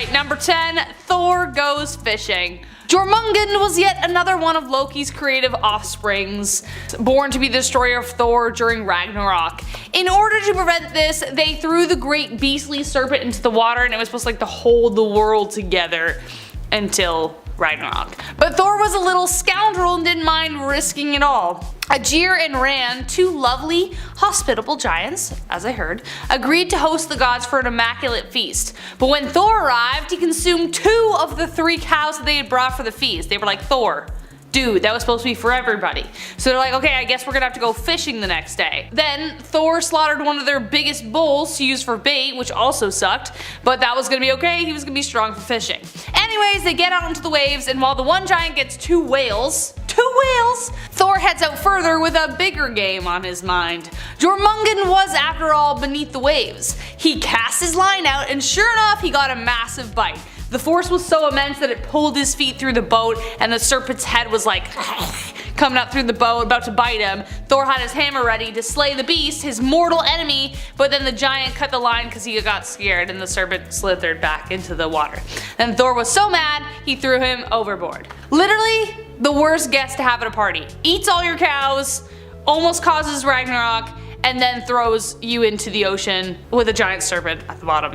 Alright, number 10, Thor goes fishing. Jormungand was yet another one of Loki's creative offsprings, born to be the destroyer of Thor during Ragnarok. In order to prevent this, they threw the great beastly serpent into the water, and it was supposed to like to hold the world together until Ragnarok. But Thor was a little scoundrel and didn't mind risking it all. Aegir and Ran, two lovely, hospitable giants, as I heard, agreed to host the gods for an immaculate feast. But when Thor arrived, he consumed 2 of the 3 cows that they had brought for the feast. They were like, Thor, dude, that was supposed to be for everybody. So they're like, okay, I guess we're gonna have to go fishing the next day. Then Thor slaughtered one of their biggest bulls to use for bait, which also sucked, but that was gonna be okay, he was gonna be strong for fishing. Anyways, they get out into the waves, and while the one giant gets 2 whales, Thor heads out further with a bigger game on his mind. Jormungand was, after all, beneath the waves. He cast his line out, and sure enough, he got a massive bite. The force was so immense that it pulled his feet through the boat, and the serpent's head was like coming up through the boat, about to bite him. Thor had his hammer ready to slay the beast, his mortal enemy, but then the giant cut the line because he got scared and the serpent slithered back into the water. Then Thor was so mad, he threw him overboard. Literally, the worst guest to have at a party. Eats all your cows, almost causes Ragnarok, and then throws you into the ocean with a giant serpent at the bottom.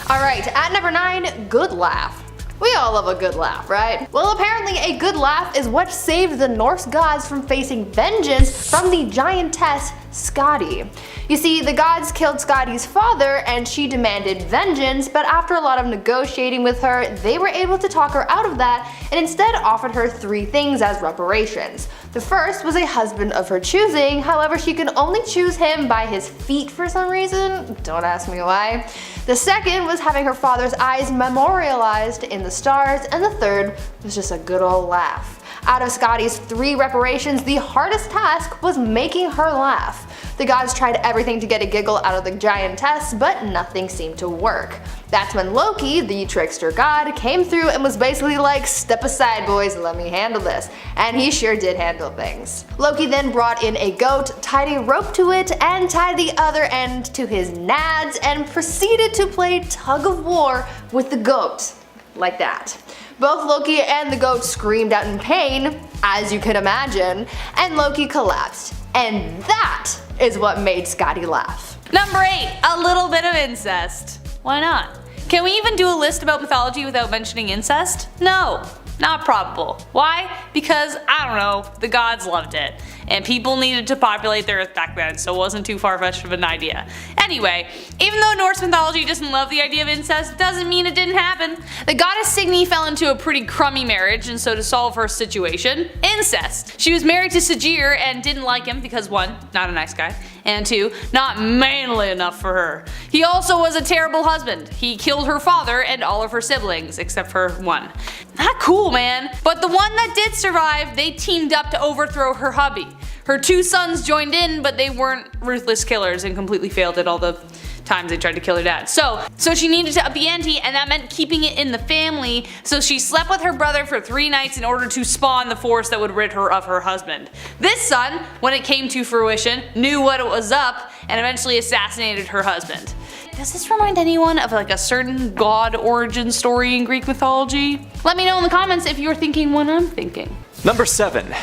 Alright, at number 9, good laugh. We all love a good laugh, right? Well, apparently a good laugh is what saved the Norse gods from facing vengeance from the giantess Skadi. You see, the gods killed Skadi's father and she demanded vengeance, but after a lot of negotiating with her, they were able to talk her out of that and instead offered her 3 things as reparations. The first was a husband of her choosing, however she could only choose him by his feet for some reason, don't ask me why. The second was having her father's eyes memorialized in the stars, and the third was just a good old laugh. Out of Skadi's 3 reparations, the hardest task was making her laugh. The gods tried everything to get a giggle out of the giantess, but nothing seemed to work. That's when Loki, the trickster god, came through and was basically like, step aside boys, let me handle this. And he sure did handle things. Loki then brought in a goat, tied a rope to it, and tied the other end to his nads, and proceeded to play tug of war with the goat. Like that. Both Loki and the goat screamed out in pain, as you could imagine, and Loki collapsed. And that is what made Skadi laugh. Number 8, a little bit of incest. Why not? Can we even do a list about mythology without mentioning incest? No, not probable. Why? Because, I don't know, the gods loved it. And people needed to populate the earth back then, so it wasn't too far-fetched of an idea. Anyway, even though Norse mythology doesn't love the idea of incest, doesn't mean it didn't happen. The goddess Signy fell into a pretty crummy marriage, and so to solve her situation, incest. She was married to Aegir and didn't like him because 1, not a nice guy, and 2, not manly enough for her. He also was a terrible husband. He killed her father and all of her siblings, except for 1. Not cool, man. But the one that did survive, they teamed up to overthrow her hubby. Her 2 sons joined in, but they weren't ruthless killers and completely failed at all the times they tried to kill her dad. So she needed to up the ante, and that meant keeping it in the family, so she slept with her brother for 3 nights in order to spawn the force that would rid her of her husband. This son, when it came to fruition, knew what it was up and eventually assassinated her husband. Does this remind anyone of like a certain god origin story in Greek mythology? Let me know in the comments if you're thinking what I'm thinking. Number 7.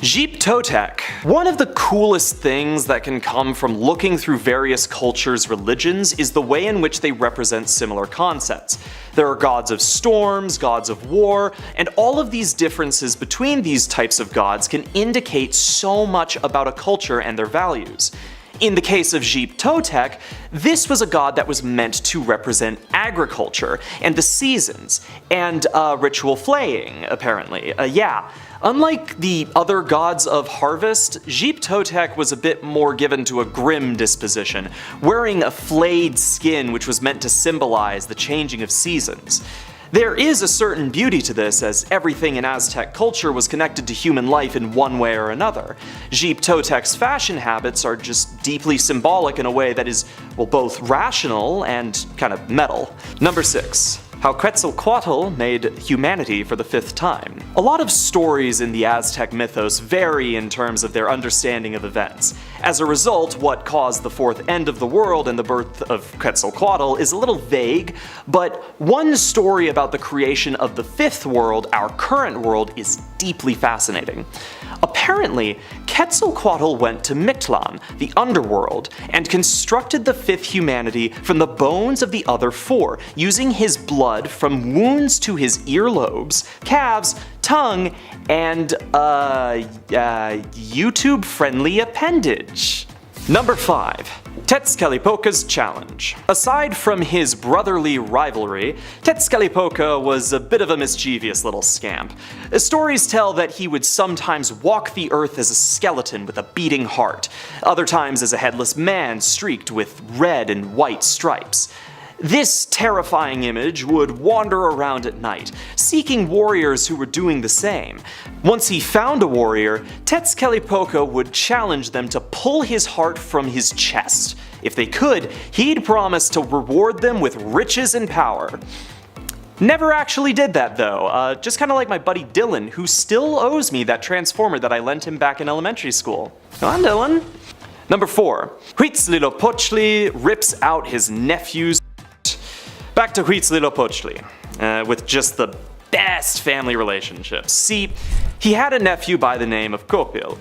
Jeep-Totek. One of the coolest things that can come from looking through various cultures' religions is the way in which they represent similar concepts. There are gods of storms, gods of war, and all of these differences between these types of gods can indicate so much about a culture and their values. In the case of Jeep-Totek, this was a god that was meant to represent agriculture and the seasons, and ritual flaying, apparently. Unlike the other gods of harvest, Jeep-Totek was a bit more given to a grim disposition, wearing a flayed skin which was meant to symbolize the changing of seasons. There is a certain beauty to this, as everything in Aztec culture was connected to human life in one way or another. Jeep-Totek's fashion habits are just deeply symbolic in a way that is, well, both rational and kind of metal. Number 6. How Quetzalcoatl made humanity for the 5th time. A lot of stories in the Aztec mythos vary in terms of their understanding of events. As a result, what caused the fourth end of the world and the birth of Quetzalcoatl is a little vague, but one story about the creation of the fifth world, our current world, is deeply fascinating. Apparently, Quetzalcoatl went to Mictlan, the underworld, and constructed the fifth humanity from the bones of the other four, using his blood from wounds to his earlobes, calves, tongue, and YouTube-friendly appendage. Number 5. Tezcatlipoca's Challenge. Aside from his brotherly rivalry, Tezcatlipoca was a bit of a mischievous little scamp. Stories tell that he would sometimes walk the earth as a skeleton with a beating heart, other times as a headless man streaked with red and white stripes. This terrifying image would wander around at night, seeking warriors who were doing the same. Once he found a warrior, Tezcatlipoca would challenge them to pull his heart from his chest. If they could, he'd promise to reward them with riches and power. Never actually did that though, just kinda like my buddy Dylan, who still owes me that transformer that I lent him back in elementary school. Come on, Dylan. Number 4. Huitzilopochtli rips out his nephew's. Back to Huitzilopochtli, with just the best family relationships. See, he had a nephew by the name of Kopil.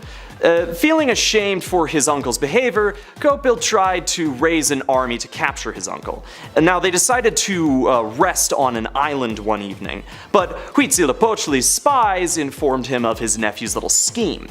Feeling ashamed for his uncle's behavior, Kopil tried to raise an army to capture his uncle. Now they decided to rest on an island one evening, but Huitzilopochtli's spies informed him of his nephew's little scheme.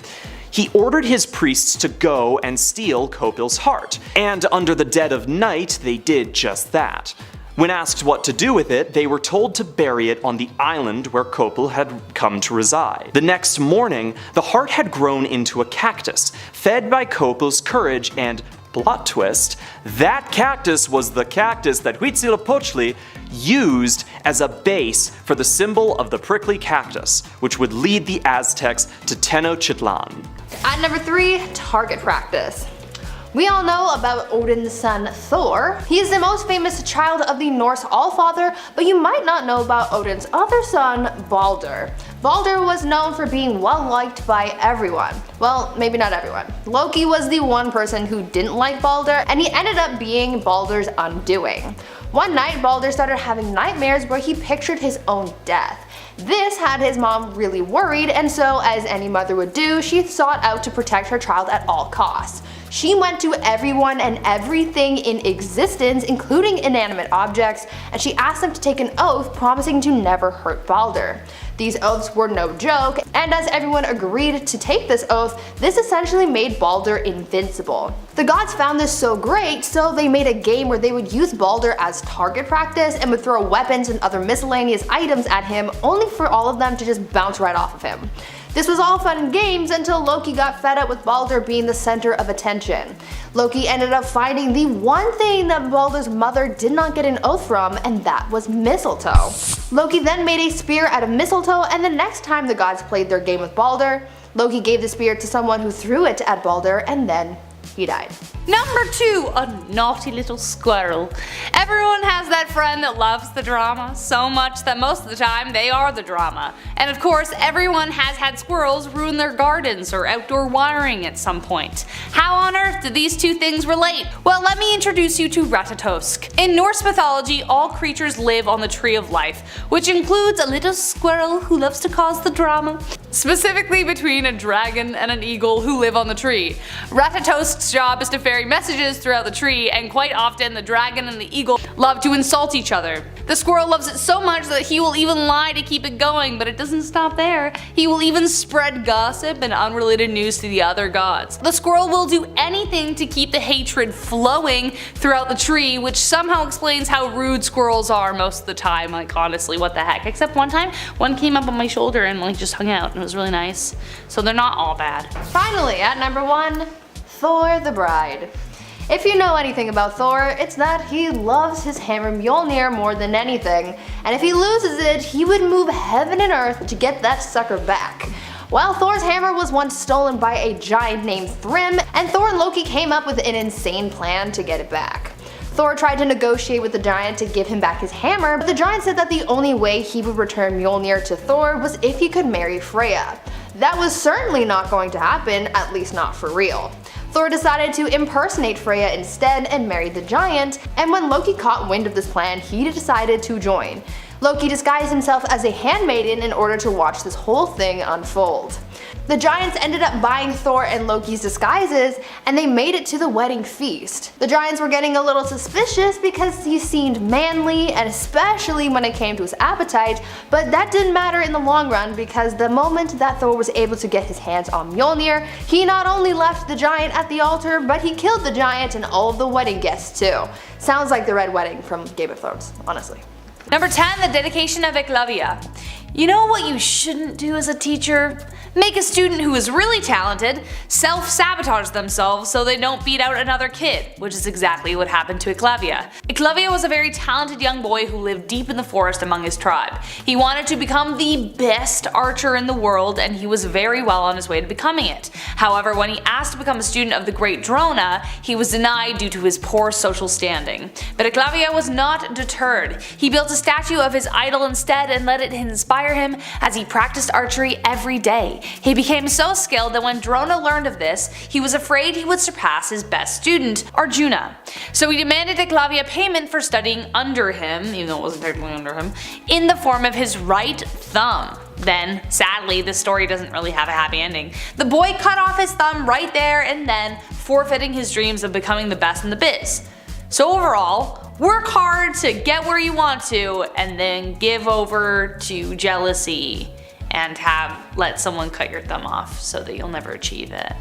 He ordered his priests to go and steal Kopil's heart, and under the dead of night they did just that. When asked what to do with it, they were told to bury it on the island where Kopil had come to reside. The next morning, the heart had grown into a cactus, fed by Kopil's courage, and plot twist, that cactus was the cactus that Huitzilopochtli used as a base for the symbol of the prickly cactus, which would lead the Aztecs to Tenochtitlan. At number 3, target practice. We all know about Odin's son Thor. He is the most famous child of the Norse Allfather, but you might not know about Odin's other son, Balder. Balder was known for being well liked by everyone. Well, maybe not everyone. Loki was the one person who didn't like Balder, and he ended up being Balder's undoing. One night, Balder started having nightmares where he pictured his own death. This had his mom really worried, and so, as any mother would do, she sought out to protect her child at all costs. She went to everyone and everything in existence, including inanimate objects, and she asked them to take an oath promising to never hurt Balder. These oaths were no joke, and as everyone agreed to take this oath, this essentially made Balder invincible. The gods found this so great, so they made a game where they would use Balder as target practice and would throw weapons and other miscellaneous items at him, only for all of them to just bounce right off of him. This was all fun and games until Loki got fed up with Balder being the center of attention. Loki ended up finding the one thing that Balder's mother did not get an oath from, and that was mistletoe. Loki then made a spear out of mistletoe, and the next time the gods played their game with Balder, Loki gave the spear to someone who threw it at Balder, and then he died. Number 2, a naughty little squirrel. Everyone has that friend that loves the drama so much that most of the time they are the drama. And of course, everyone has had squirrels ruin their gardens or outdoor wiring at some point. How on earth do these two things relate? Well, let me introduce you to Ratatosk. In Norse mythology, all creatures live on the Tree of Life, which includes a little squirrel who loves to cause the drama. Specifically between a dragon and an eagle who live on the tree. Ratatosk's job is to ferry messages throughout the tree, and quite often the dragon and the eagle love to insult each other. The squirrel loves it so much that he will even lie to keep it going, but it doesn't stop there. He will even spread gossip and unrelated news to the other gods. The squirrel will do anything to keep the hatred flowing throughout the tree, which somehow explains how rude squirrels are most of the time. Like, honestly, what the heck. Except one time, one came up on my shoulder and like just hung out, and it was really nice. So they're not all bad. Finally, at number 1, Thor the Bride. If you know anything about Thor, it's that he loves his hammer Mjolnir more than anything, and if he loses it, he would move heaven and earth to get that sucker back. Well, Thor's hammer was once stolen by a giant named Thrym, and Thor and Loki came up with an insane plan to get it back. Thor tried to negotiate with the giant to give him back his hammer, but the giant said that the only way he would return Mjolnir to Thor was if he could marry Freya. That was certainly not going to happen, at least not for real. Thor decided to impersonate Freya instead and married the giant, and when Loki caught wind of this plan, he decided to join. Loki disguised himself as a handmaiden in order to watch this whole thing unfold. The giants ended up buying Thor and Loki's disguises, and they made it to the wedding feast. The giants were getting a little suspicious because he seemed manly, and especially when it came to his appetite, but that didn't matter in the long run because the moment that Thor was able to get his hands on Mjolnir, he not only left the giant at the altar, but he killed the giant and all of the wedding guests too. Sounds like the Red Wedding from Game of Thrones, honestly. Number 10, the dedication of Eclavia. You know what you shouldn't do as a teacher? Make a student who is really talented self-sabotage themselves so they don't beat out another kid, which is exactly what happened to Eclavia. Eclavia was a very talented young boy who lived deep in the forest among his tribe. He wanted to become the best archer in the world, and he was very well on his way to becoming it. However, when he asked to become a student of the great Drona, he was denied due to his poor social standing. But Eclavia was not deterred. He built a statue of his idol instead and let it inspire him as he practiced archery every day. He became so skilled that when Drona learned of this, he was afraid he would surpass his best student, Arjuna. So he demanded Eclavia payment for studying under him, even though it wasn't technically under him, in the form of his right thumb. Then, sadly, this story doesn't really have a happy ending. The boy cut off his thumb right there and then, forfeiting his dreams of becoming the best in the biz. So overall, work hard to get where you want to, and then give over to jealousy and let someone cut your thumb off so that you'll never achieve it.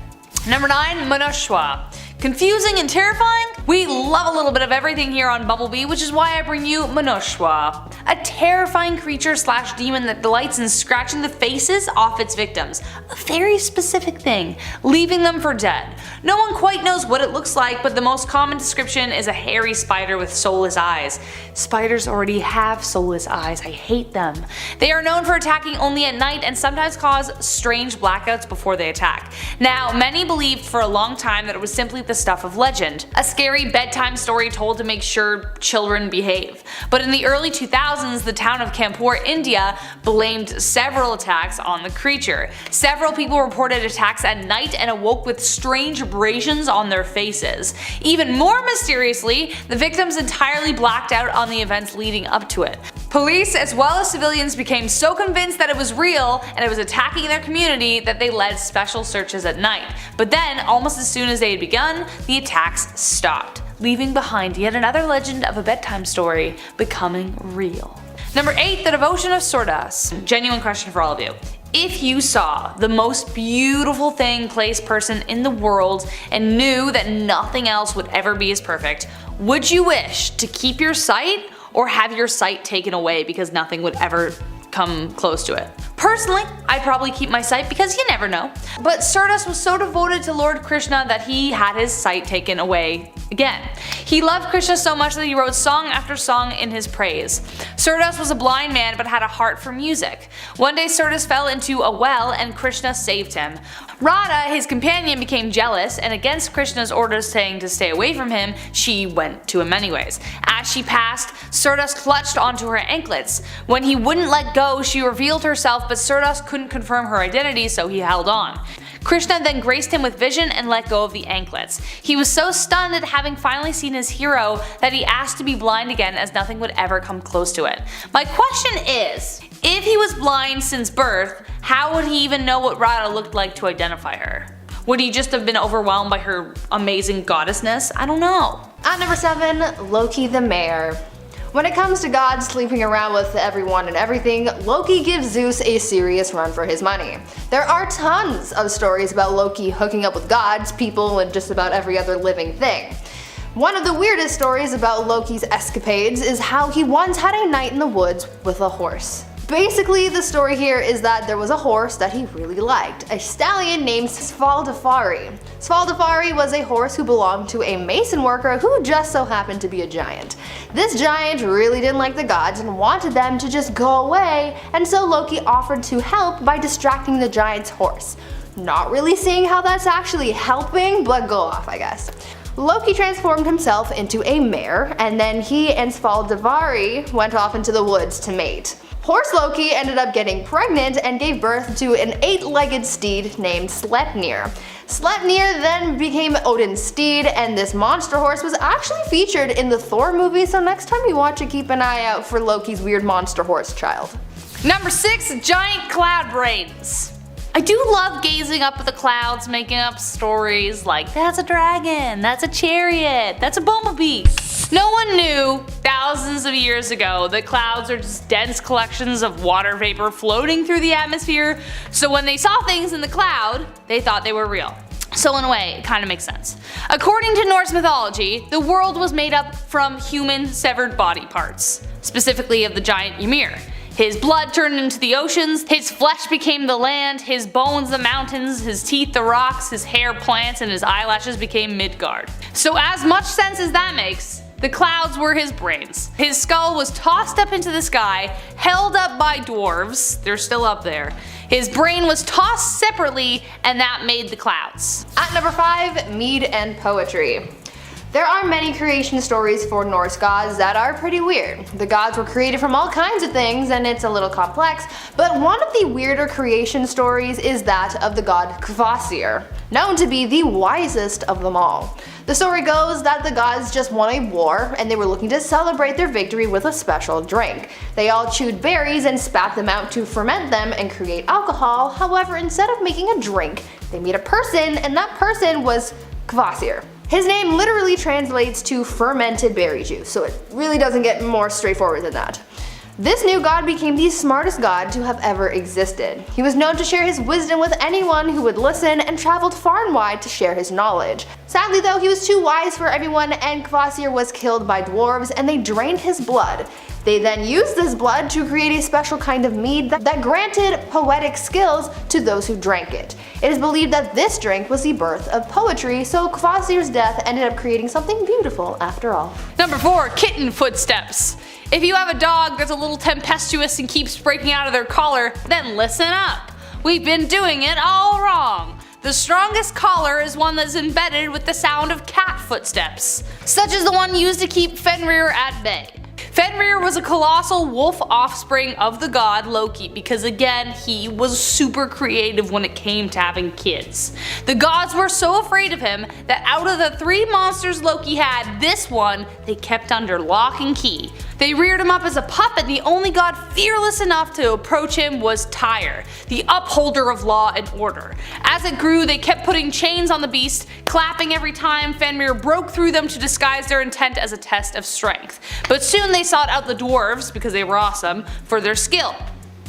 Number 9, Manushwa. Confusing and terrifying? We love a little bit of everything here on Bumblebee, which is why I bring you Manushwa, a terrifying creature / demon that delights in scratching the faces off its victims. A very specific thing, leaving them for dead. No one quite knows what it looks like, but the most common description is a hairy spider with soulless eyes. Spiders already have soulless eyes, I hate them. They are known for attacking only at night and sometimes cause strange blackouts before they attack. Now, many believed for a long time that it was simply the stuff of legend, a scary bedtime story told to make sure children behave. But in the early 2000s, the town of Kanpur, India blamed several attacks on the creature. Several people reported attacks at night and awoke with strange abrasions on their faces. Even more mysteriously, the victims entirely blacked out on the events leading up to it. Police as well as civilians became so convinced that it was real and it was attacking their community that they led special searches at night. But then, almost as soon as they had begun, the attacks stopped, leaving behind yet another legend of a bedtime story becoming real. Number 8, the devotion of Surdas. Genuine question for all of you. If you saw the most beautiful thing, place, person in the world and knew that nothing else would ever be as perfect, would you wish to keep your sight or have your sight taken away because nothing would ever come close to it? Personally, I'd probably keep my sight because you never know. But Surdas was so devoted to Lord Krishna that he had his sight taken away again. He loved Krishna so much that he wrote song after song in his praise. Surdas was a blind man but had a heart for music. One day Surdas fell into a well and Krishna saved him. Radha, his companion, became jealous, and against Krishna's orders saying to stay away from him, she went to him anyways. As she passed, Surdas clutched onto her anklets. When he wouldn't let go, she revealed herself, but Surdas couldn't confirm her identity, so he held on. Krishna then graced him with vision and let go of the anklets. He was so stunned at having finally seen his hero that he asked to be blind again as nothing would ever come close to it. My question is, if he was blind since birth, how would he even know what Radha looked like to identify her? Would he just have been overwhelmed by her amazing goddessness? I don't know. At number 7, Loki the Mayor. When it comes to gods sleeping around with everyone and everything, Loki gives Zeus a serious run for his money. There are tons of stories about Loki hooking up with gods, people, and just about every other living thing. One of the weirdest stories about Loki's escapades is how he once had a night in the woods with a horse. Basically, the story here is that there was a horse that he really liked, a stallion named Svaldafari. Svaldafari was a horse who belonged to a mason worker who just so happened to be a giant. This giant really didn't like the gods and wanted them to just go away, and so Loki offered to help by distracting the giant's horse. Not really seeing how that's actually helping, but go off, I guess. Loki transformed himself into a mare, and then he and Svaldavari went off into the woods to mate. Horse Loki ended up getting pregnant and gave birth to an 8-legged steed named Sleipnir. Sleipnir then became Odin's steed, and this monster horse was actually featured in the Thor movie, so next time you watch it, keep an eye out for Loki's weird monster horse child. Number 6, giant cloud brains. I do love gazing up at the clouds, making up stories like, that's a dragon, that's a chariot, that's a bumblebee. No one knew thousands of years ago that clouds are just dense collections of water vapor floating through the atmosphere, so when they saw things in the cloud, they thought they were real. So in a way, it kind of makes sense. According to Norse mythology, the world was made up from human severed body parts, specifically of the giant Ymir. His blood turned into the oceans, his flesh became the land, his bones the mountains, his teeth the rocks, his hair plants, and his eyelashes became Midgard. So as much sense as that makes, the clouds were his brains. His skull was tossed up into the sky, held up by dwarves, they're still up there. His brain was tossed separately, and that made the clouds. At number 5, mead and poetry. There are many creation stories for Norse gods that are pretty weird. The gods were created from all kinds of things, and it's a little complex, but one of the weirder creation stories is that of the god Kvasir, known to be the wisest of them all. The story goes that the gods just won a war, and they were looking to celebrate their victory with a special drink. They all chewed berries and spat them out to ferment them and create alcohol. However, instead of making a drink, they made a person, and that person was Kvasir. His name literally translates to fermented berry juice, so it really doesn't get more straightforward than that. This new god became the smartest god to have ever existed. He was known to share his wisdom with anyone who would listen, and traveled far and wide to share his knowledge. Sadly though, he was too wise for everyone, and Kvasir was killed by dwarves, and they drained his blood. They then used this blood to create a special kind of mead that granted poetic skills to those who drank it. It is believed that this drink was the birth of poetry, so Kvasir's death ended up creating something beautiful after all. Number 4, kitten footsteps. If you have a dog that's a little tempestuous and keeps breaking out of their collar, then listen up. We've been doing it all wrong. The strongest collar is one that's embedded with the sound of cat footsteps, such as the one used to keep Fenrir at bay. Fenrir was a colossal wolf offspring of the god Loki because again, he was super creative when it came to having kids. The gods were so afraid of him that out of the 3 monsters Loki had, this one they kept under lock and key. They reared him up as a pup, and the only god fearless enough to approach him was Tyr, the upholder of law and order. As it grew, they kept putting chains on the beast, clapping every time Fenrir broke through them to disguise their intent as a test of strength. But soon they sought out the dwarves, because they were awesome, for their skill.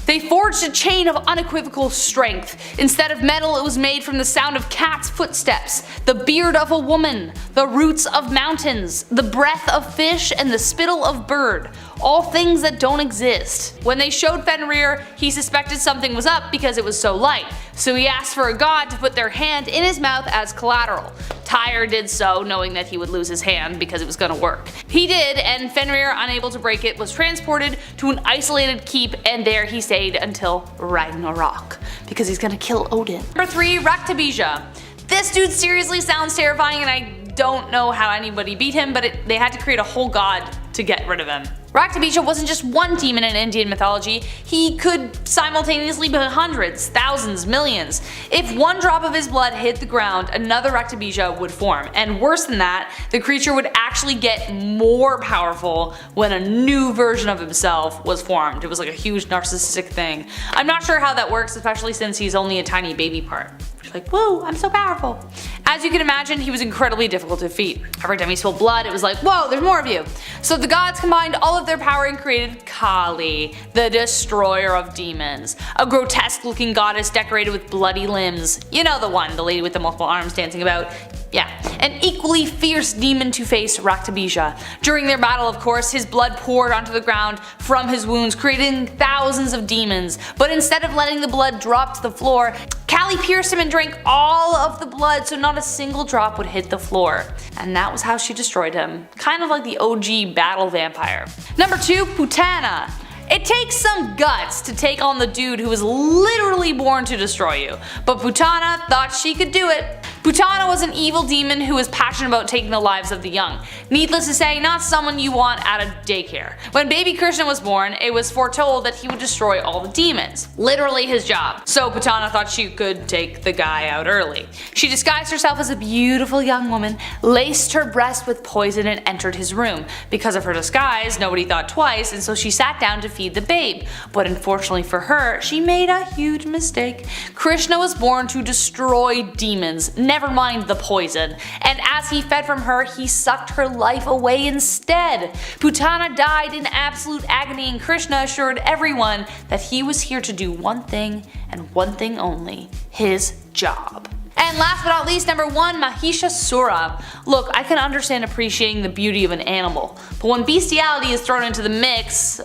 They forged a chain of unequivocal strength. Instead of metal, it was made from the sound of cats' footsteps, the beard of a woman, the roots of mountains, the breath of fish, and the spittle of bird. All things that don't exist. When they showed Fenrir, he suspected something was up because it was so light, so he asked for a god to put their hand in his mouth as collateral. Tyr did so, knowing that he would lose his hand because it was gonna work. He did, and Fenrir, unable to break it, was transported to an isolated keep, and there he stayed until Ragnarok, because he's gonna kill Odin. Number 3, Raktabija. This dude seriously sounds terrifying, and I don't know how anybody beat him, but they had to create a whole god to get rid of him. Raktabija wasn't just one demon in Indian mythology, he could simultaneously be hundreds, thousands, millions. If one drop of his blood hit the ground, another Raktabija would form, and worse than that, the creature would actually get more powerful when a new version of himself was formed. It was like a huge narcissistic thing. I'm not sure how that works, especially since he's only a tiny baby part. Like, whoa, I'm so powerful. As you can imagine, he was incredibly difficult to defeat. Every time he spilled blood, it was like, whoa, there's more of you. So the gods combined all of their power and created Kali, the destroyer of demons. A grotesque looking goddess decorated with bloody limbs. You know the one, the lady with the multiple arms dancing about. Yeah, an equally fierce demon to face Raktabija. During their battle, of course, his blood poured onto the ground from his wounds, creating thousands of demons. But instead of letting the blood drop to the floor, Kali pierced him and drank all of the blood so not a single drop would hit the floor. And that was how she destroyed him. Kind of like the OG battle vampire. Number 2, Putana. It takes some guts to take on the dude who was literally born to destroy you, but Putana thought she could do it. Putana was an evil demon who was passionate about taking the lives of the young. Needless to say, not someone you want at a daycare. When baby Krishna was born, it was foretold that he would destroy all the demons. Literally his job. So Putana thought she could take the guy out early. She disguised herself as a beautiful young woman, laced her breast with poison and entered his room. Because of her disguise, nobody thought twice, and so she sat down to feed the babe. But unfortunately for her, she made a huge mistake. Krishna was born to destroy demons, never mind the poison, and as he fed from her, he sucked her life away instead. Putana died in absolute agony, and Krishna assured everyone that he was here to do one thing and one thing only: his job. And last but not least, number 1, Mahishasura. Look, I can understand appreciating the beauty of an animal, but when bestiality is thrown into the mix,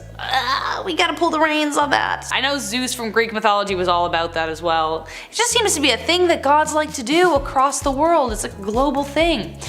we gotta pull the reins on that. I know Zeus from Greek mythology was all about that as well. It just seems to be a thing that gods like to do across the world. It's a global thing.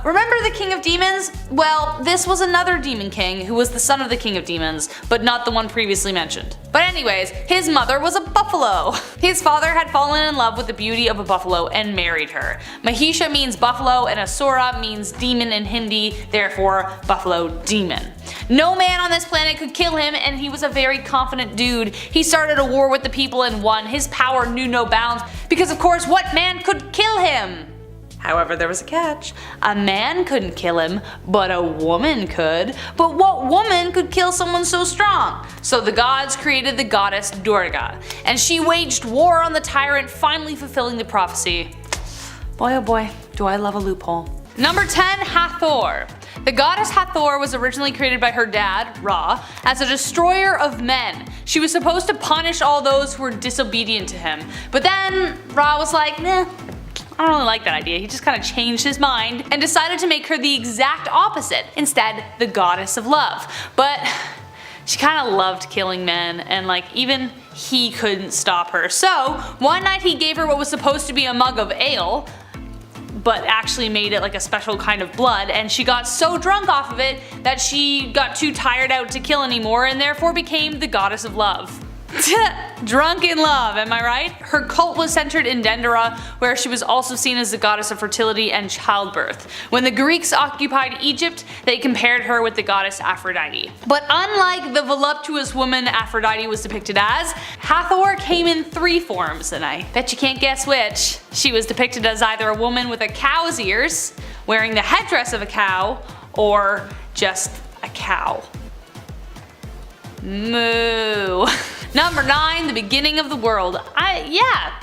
Remember the king of demons? Well, this was another demon king who was the son of the king of demons, but not the one previously mentioned. But anyways, his mother was a buffalo. His father had fallen in love with the beauty of a buffalo and married her. Mahisha means buffalo and Asura means demon in Hindi, therefore buffalo demon. No man on this planet could kill him, and he was a very confident dude. He started a war with the people and won. His power knew no bounds because of course what man could kill him? However, there was a catch. A man couldn't kill him, but a woman could. But what woman could kill someone so strong? So the gods created the goddess Durga, and she waged war on the tyrant, finally fulfilling the prophecy. Boy oh boy, do I love a loophole. Number 10, Hathor. The goddess Hathor was originally created by her dad, Ra, as a destroyer of men. She was supposed to punish all those who were disobedient to him. But then Ra was like, nah, I don't really like that idea. He just kind of changed his mind and decided to make her the exact opposite, instead the goddess of love. But she kind of loved killing men, and like even he couldn't stop her. So one night he gave her what was supposed to be a mug of ale, but actually made it like a special kind of blood, and she got so drunk off of it that she got too tired out to kill anymore and therefore became the goddess of love. Drunk in love, am I right? Her cult was centered in Dendera, where she was also seen as the goddess of fertility and childbirth. When the Greeks occupied Egypt, they compared her with the goddess Aphrodite. But unlike the voluptuous woman Aphrodite was depicted as, Hathor came in 3 forms, and I bet you can't guess which. She was depicted as either a woman with a cow's ears, wearing the headdress of a cow, or just a cow. Moo. Number 9, the beginning of the world.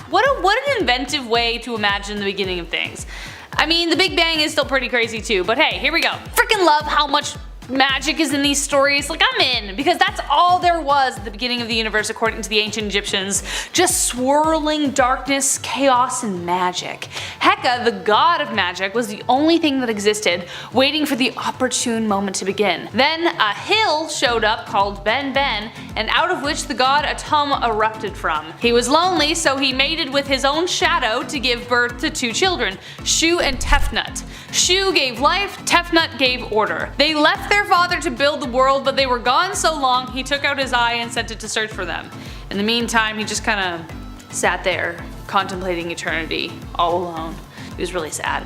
What an inventive way to imagine the beginning of things. I mean, the Big Bang is still pretty crazy too, but hey, here we go. Freaking love how much magic is in these stories. Like, I'm in, because that's all there was at the beginning of the universe according to the ancient Egyptians. Just swirling darkness, chaos, and magic. Heka, the god of magic, was the only thing that existed, waiting for the opportune moment to begin. Then a hill showed up called Ben Ben, and out of which the god Atum erupted from. He was lonely, so he mated with his own shadow to give birth to 2 children, Shu and Tefnut. Shu gave life, Tefnut gave order. They left their father to build the world, but they were gone so long he took out his eye and sent it to search for them. In the meantime, he just kinda sat there, contemplating eternity, all alone. He was really sad.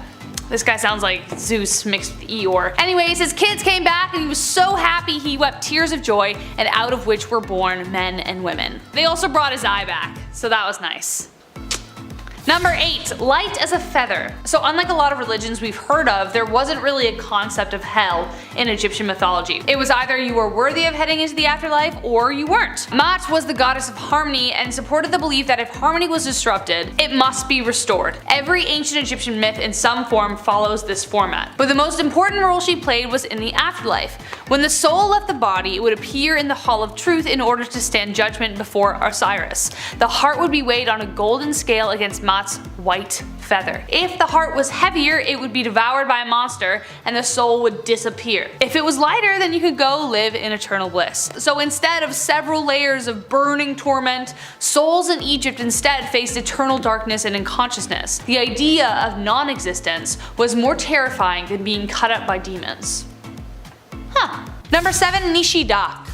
This guy sounds like Zeus mixed with Eeyore. Anyways, his kids came back and he was so happy he wept tears of joy, and out of which were born men and women. They also brought his eye back, so that was nice. Number 8, light as a feather. So unlike a lot of religions we've heard of, there wasn't really a concept of hell in Egyptian mythology. It was either you were worthy of heading into the afterlife or you weren't. Mat was the goddess of harmony and supported the belief that if harmony was disrupted, it must be restored. Every ancient Egyptian myth in some form follows this format. But the most important role she played was in the afterlife. When the soul left the body, it would appear in the Hall of Truth in order to stand judgment before Osiris. The heart would be weighed on a golden scale against Mat's white feather. If the heart was heavier, it would be devoured by a monster and the soul would disappear. If it was lighter, then you could go live in eternal bliss. So instead of several layers of burning torment, souls in Egypt instead faced eternal darkness and unconsciousness. The idea of non-existence was more terrifying than being cut up by demons. Number 7, Nishidak.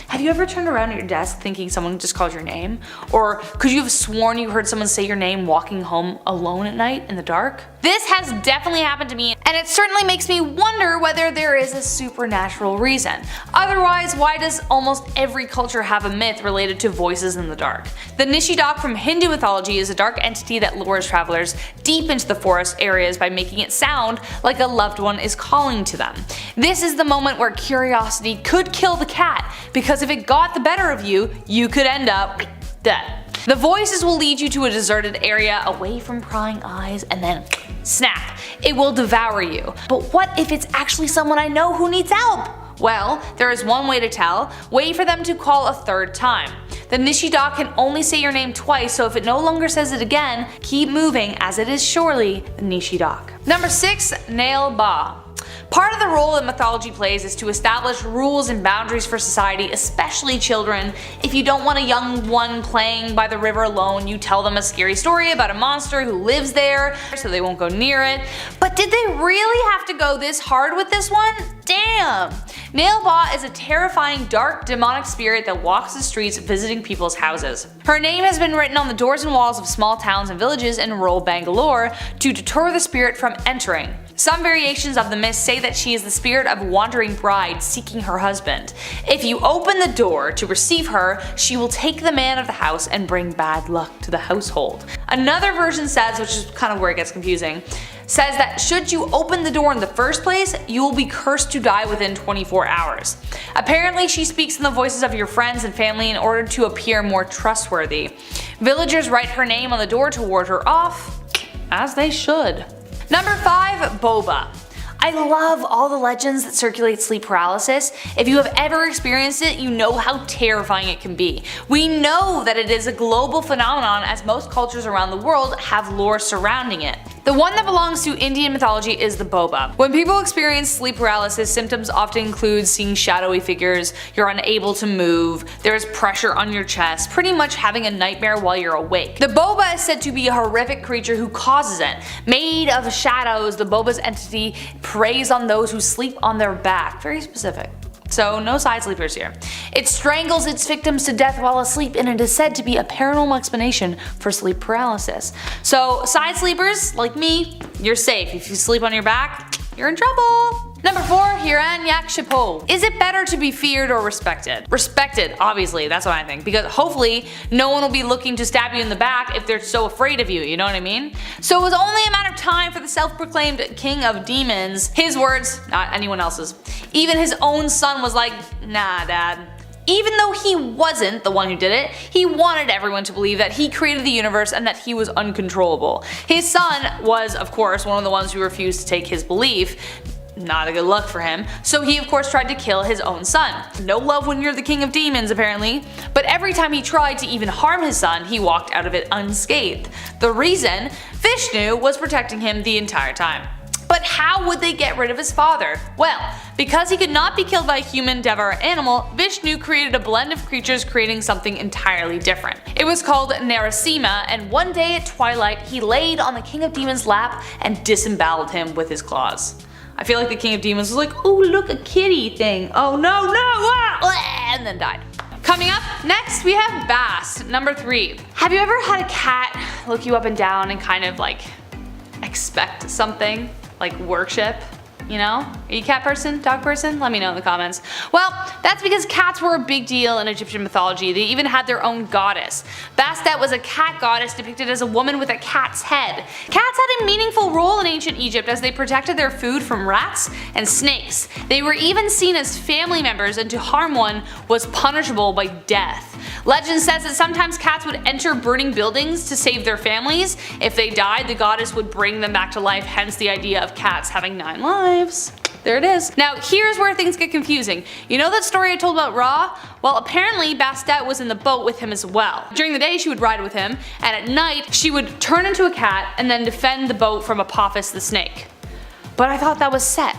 Have you ever turned around at your desk thinking someone just called your name? Or could you have sworn you heard someone say your name walking home alone at night in the dark? This has definitely happened to me, and it certainly makes me wonder whether there is a supernatural reason. Otherwise, why does almost every culture have a myth related to voices in the dark? The Nishidak from Hindu mythology is a dark entity that lures travelers deep into the forest areas by making it sound like a loved one is calling to them. This is the moment where curiosity could kill the cat, because if it got the better of you, you could end up dead. The voices will lead you to a deserted area away from prying eyes, and then snap, it will devour you. But what if it's actually someone I know who needs help? Well, there is one way to tell. Wait for them to call a third time. The Nishidak can only say your name twice, so if it no longer says it again, keep moving, as it is surely the Nishidak. Number 6. Nail Ba. Part of the role that mythology plays is to establish rules and boundaries for society, especially children. If you don't want a young one playing by the river alone, you tell them a scary story about a monster who lives there, so they won't go near it. But did they really have to go this hard with this one? Damn! Nail Ba is a terrifying, dark, demonic spirit that walks the streets visiting people's houses. Her name has been written on the doors and walls of small towns and villages in rural Bangalore to deter the spirit from entering. Some variations of the myth say that she is the spirit of a wandering bride seeking her husband. If you open the door to receive her, she will take the man of the house and bring bad luck to the household. Another version says, which is kind of where it gets confusing, says that should you open the door in the first place, you will be cursed to die within 24 hours. Apparently she speaks in the voices of your friends and family in order to appear more trustworthy. Villagers write her name on the door to ward her off, as they should. Number 5. Boba. I love all the legends that circulate sleep paralysis. If you have ever experienced it, you know how terrifying it can be. We know that it is a global phenomenon, as most cultures around the world have lore surrounding it. The one that belongs to Indian mythology is the boba. When people experience sleep paralysis, symptoms often include seeing shadowy figures, you're unable to move, there is pressure on your chest, pretty much having a nightmare while you're awake. The boba is said to be a horrific creature who causes it. Made of shadows, the boba's entity preys on those who sleep on their back. Very specific. So no side sleepers here. It strangles its victims to death while asleep, and it is said to be a paranormal explanation for sleep paralysis. So side sleepers, like me, you're safe. If you sleep on your back, you're in trouble. Number 4. Hiranyakshipu. Is it better to be feared or respected? Respected, obviously, that's what I think, because hopefully no one will be looking to stab you in the back if they're so afraid of you, you know what I mean? So it was only a matter of time for the self-proclaimed king of demons, his words, not anyone else's. Even his own son was like, nah dad. Even though he wasn't the one who did it, he wanted everyone to believe that he created the universe and that he was uncontrollable. His son was, of course, one of the ones who refused to take his belief. Not a good look for him, so he of course tried to kill his own son. No love when you're the king of demons, apparently. But every time he tried to even harm his son, he walked out of it unscathed. The reason? Vishnu was protecting him the entire time. But how would they get rid of his father? Well, because he could not be killed by a human, deva, or animal, Vishnu created a blend of creatures, creating something entirely different. It was called Narasimha, and one day at twilight he laid on the king of demons' lap and disemboweled him with his claws. I feel like the king of demons was like, ooh, look, a kitty thing. Oh no, no, ah, and then died. Coming up next, we have Bass, number 3. Have you ever had a cat look you up and down and kind of like expect something? Like worship? You know? Are you a cat person? Dog person? Let me know in the comments. Well, that's because cats were a big deal in Egyptian mythology. They even had their own goddess. Bastet was a cat goddess depicted as a woman with a cat's head. Cats had a meaningful role in ancient Egypt as they protected their food from rats and snakes. They were even seen as family members, and to harm one was punishable by death. Legend says that sometimes cats would enter burning buildings to save their families. If they died, the goddess would bring them back to life, hence the idea of cats having 9 lives. There it is. Now here's where things get confusing. You know that story I told about Ra? Well, apparently Bastet was in the boat with him as well. During the day she would ride with him, and at night she would turn into a cat and then defend the boat from Apophis the snake. But I thought that was set.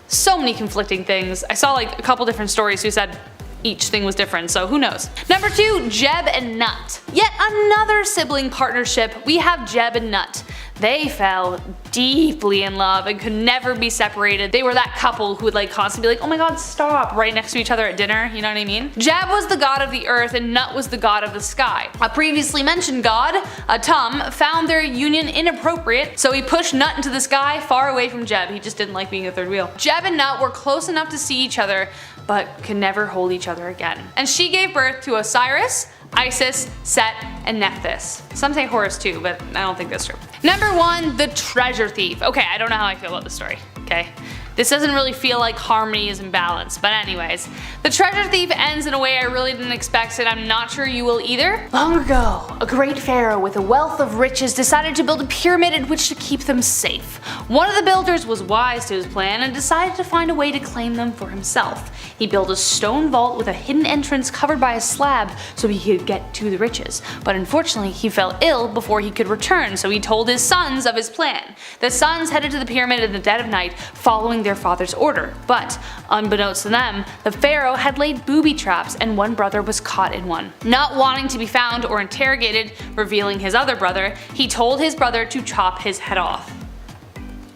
So many conflicting things. I saw like a couple different stories who said each thing was different, so who knows. Number 2, Jeb and Nut. Yet another sibling partnership, we have Jeb and Nut. They fell deeply in love and could never be separated. They were that couple who would like constantly be like, oh my god, stop, right next to each other at dinner, you know what I mean? Jeb was the god of the earth and Nut was the god of the sky. A previously mentioned god, Atum, found their union inappropriate, so he pushed Nut into the sky far away from Jeb. He just didn't like being a third wheel. Jeb and Nut were close enough to see each other, but could never hold each other again. And she gave birth to Osiris, Isis, Set, and Nephthys. Some say Horus too, but I don't think that's true. Number 1, the treasure thief. Okay, I don't know how I feel about this story, okay? This doesn't really feel like harmony is in balance, but anyways. The treasure thief ends in a way I really didn't expect, and I'm not sure you will either. Long ago, a great pharaoh with a wealth of riches decided to build a pyramid in which to keep them safe. One of the builders was wise to his plan and decided to find a way to claim them for himself. He built a stone vault with a hidden entrance covered by a slab so he could get to the riches, but unfortunately he fell ill before he could return, so he told his sons of his plan. The sons headed to the pyramid in the dead of night, following their father's order, but unbeknownst to them, the pharaoh had laid booby traps and one brother was caught in one. Not wanting to be found or interrogated, revealing his other brother, he told his brother to chop his head off.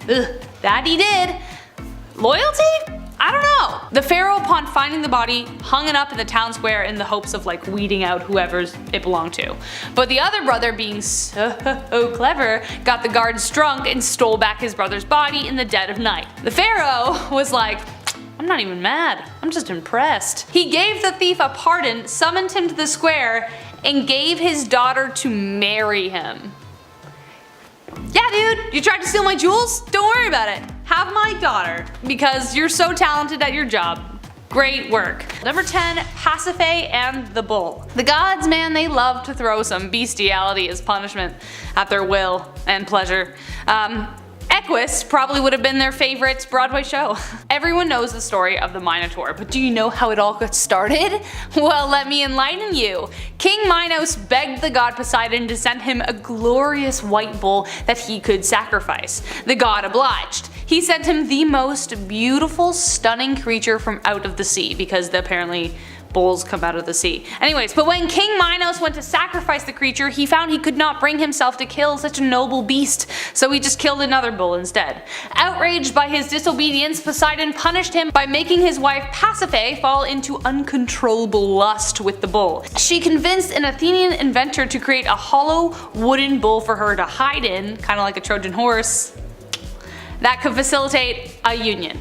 Ugh, that he did. Loyalty? I don't know. The pharaoh, upon finding the body, hung it up in the town square in the hopes of like weeding out whoever's it belonged to. But the other brother, being so clever, got the guards drunk and stole back his brother's body in the dead of night. The pharaoh was like, I'm not even mad, I'm just impressed. He gave the thief a pardon, summoned him to the square, and gave his daughter to marry him. Yeah dude, you tried to steal my jewels? Don't worry about it. Have my daughter, because you're so talented at your job. Great work. Number 10, Pasiphae and the bull. The gods, man, they love to throw some bestiality as punishment at their will and pleasure. Equus probably would have been their favorite Broadway show. Everyone knows the story of the Minotaur, but do you know how it all got started? Well, let me enlighten you. King Minos begged the god Poseidon to send him a glorious white bull that he could sacrifice. The god obliged. He sent him the most beautiful, stunning creature from out of the sea, because apparently bulls come out of the sea. Anyways, but when King Minos went to sacrifice the creature, he found he could not bring himself to kill such a noble beast, so he just killed another bull instead. Outraged by his disobedience, Poseidon punished him by making his wife Pasiphae fall into uncontrollable lust with the bull. She convinced an Athenian inventor to create a hollow wooden bull for her to hide in, kind of like a Trojan horse, that could facilitate a union.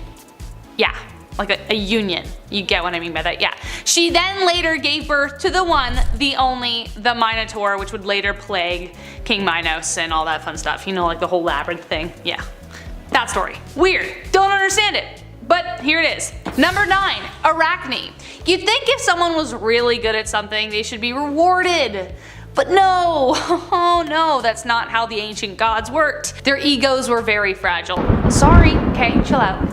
Yeah. Like a union. You get what I mean by that, yeah. She then later gave birth to the one, the only, the Minotaur, which would later plague King Minos and all that fun stuff. You know, like the whole labyrinth thing. Yeah. That story. Weird. Don't understand it. But here it is. Number 9, Arachne. You'd think if someone was really good at something, they should be rewarded. But no, oh no, that's not how the ancient gods worked. Their egos were very fragile. Sorry, okay, chill out.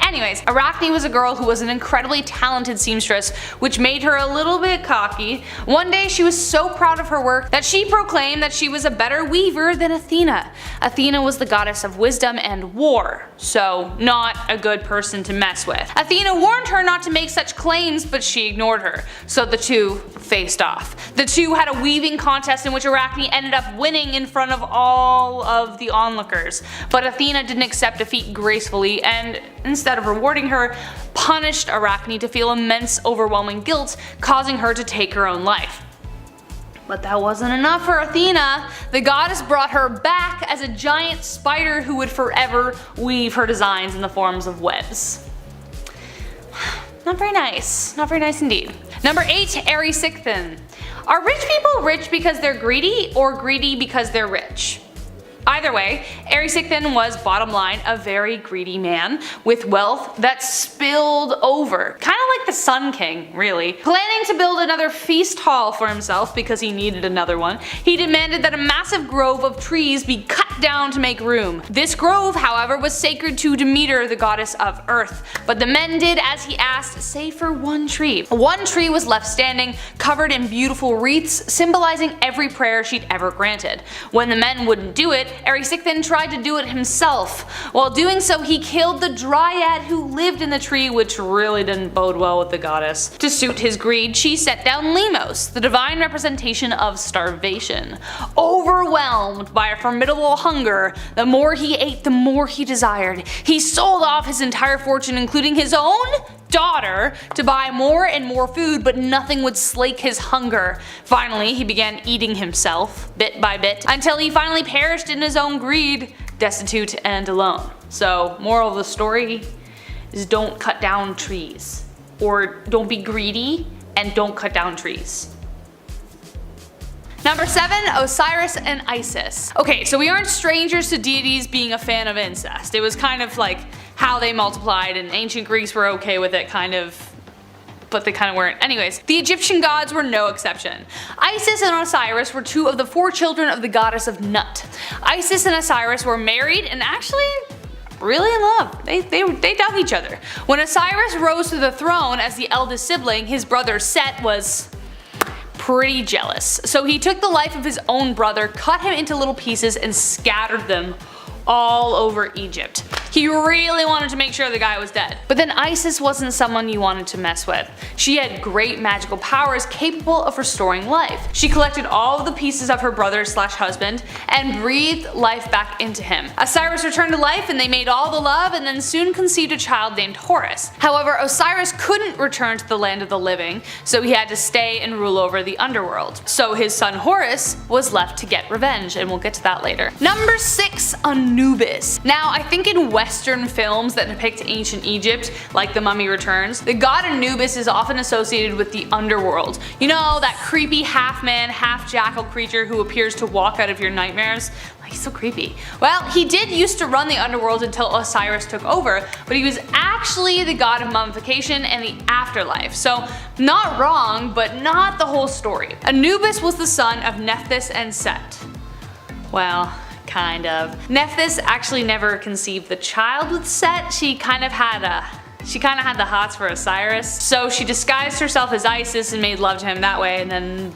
Anyways, Arachne was a girl who was an incredibly talented seamstress, which made her a little bit cocky. One day she was so proud of her work that she proclaimed that she was a better weaver than Athena. Athena was the goddess of wisdom and war, so not a good person to mess with. Athena warned her not to make such claims, but she ignored her, so the two faced off. The two had a weaving contest in which Arachne ended up winning in front of all of the onlookers, but Athena didn't accept defeat gracefully and, instead of rewarding her, punished Arachne to feel immense overwhelming guilt, causing her to take her own life. But that wasn't enough for Athena. The goddess brought her back as a giant spider who would forever weave her designs in the forms of webs. Not very nice. Not very nice indeed. Number 8, Erysichthon. Are rich people rich because they're greedy, or greedy because they're rich? Either way, Erysichthon was, bottom line, a very greedy man with wealth that spilled over. Kind of like the Sun King, really. Planning to build another feast hall for himself because he needed another one, he demanded that a massive grove of trees be cut down to make room. This grove, however, was sacred to Demeter, the goddess of earth, but the men did as he asked, save for one tree. One tree was left standing, covered in beautiful wreaths, symbolizing every prayer she'd ever granted. When the men wouldn't do it, Erysichthon tried to do it himself. While doing so, he killed the dryad who lived in the tree, which really didn't bode well with the goddess. To suit his greed, she set down Limos, the divine representation of starvation. Overwhelmed by a formidable hunger, the more he ate, the more he desired. He sold off his entire fortune, including his own daughter, to buy more and more food, but nothing would slake his hunger. Finally, he began eating himself, bit by bit, until he finally perished in his own greed, destitute and alone. So, moral of the story is don't cut down trees. Or don't be greedy and don't cut down trees. Number 7, Osiris and Isis. Okay, so we aren't strangers to deities being a fan of incest. It was kind of like how they multiplied, and ancient Greeks were okay with it, kind of, but they kind of weren't. Anyways, the Egyptian gods were no exception. Isis and Osiris were 2 of the 4 children of the goddess of Nut. Isis and Osiris were married and actually really in love. They dug each other. When Osiris rose to the throne as the eldest sibling, his brother Set was pretty jealous. So he took the life of his own brother, cut him into little pieces, and scattered them all over Egypt. He really wanted to make sure the guy was dead. But then Isis wasn't someone you wanted to mess with. She had great magical powers capable of restoring life. She collected all of the pieces of her brother/husband and breathed life back into him. Osiris returned to life and they made all the love and then soon conceived a child named Horus. However, Osiris couldn't return to the land of the living, so he had to stay and rule over the underworld. So his son Horus was left to get revenge, and we'll get to that later. Number 6, Anubis. Now, I think in Western films that depict ancient Egypt, like The Mummy Returns, the god Anubis is often associated with the underworld. You know, that creepy half-man, half-jackal creature who appears to walk out of your nightmares? Like, he's so creepy. Well, he did used to run the underworld until Osiris took over, but he was actually the god of mummification and the afterlife. So, not wrong, but not the whole story. Anubis was the son of Nephthys and Set. Well, kind of. Nephthys actually never conceived the child with Set. She kind of had the hots for Osiris, so she disguised herself as Isis and made love to him that way, and then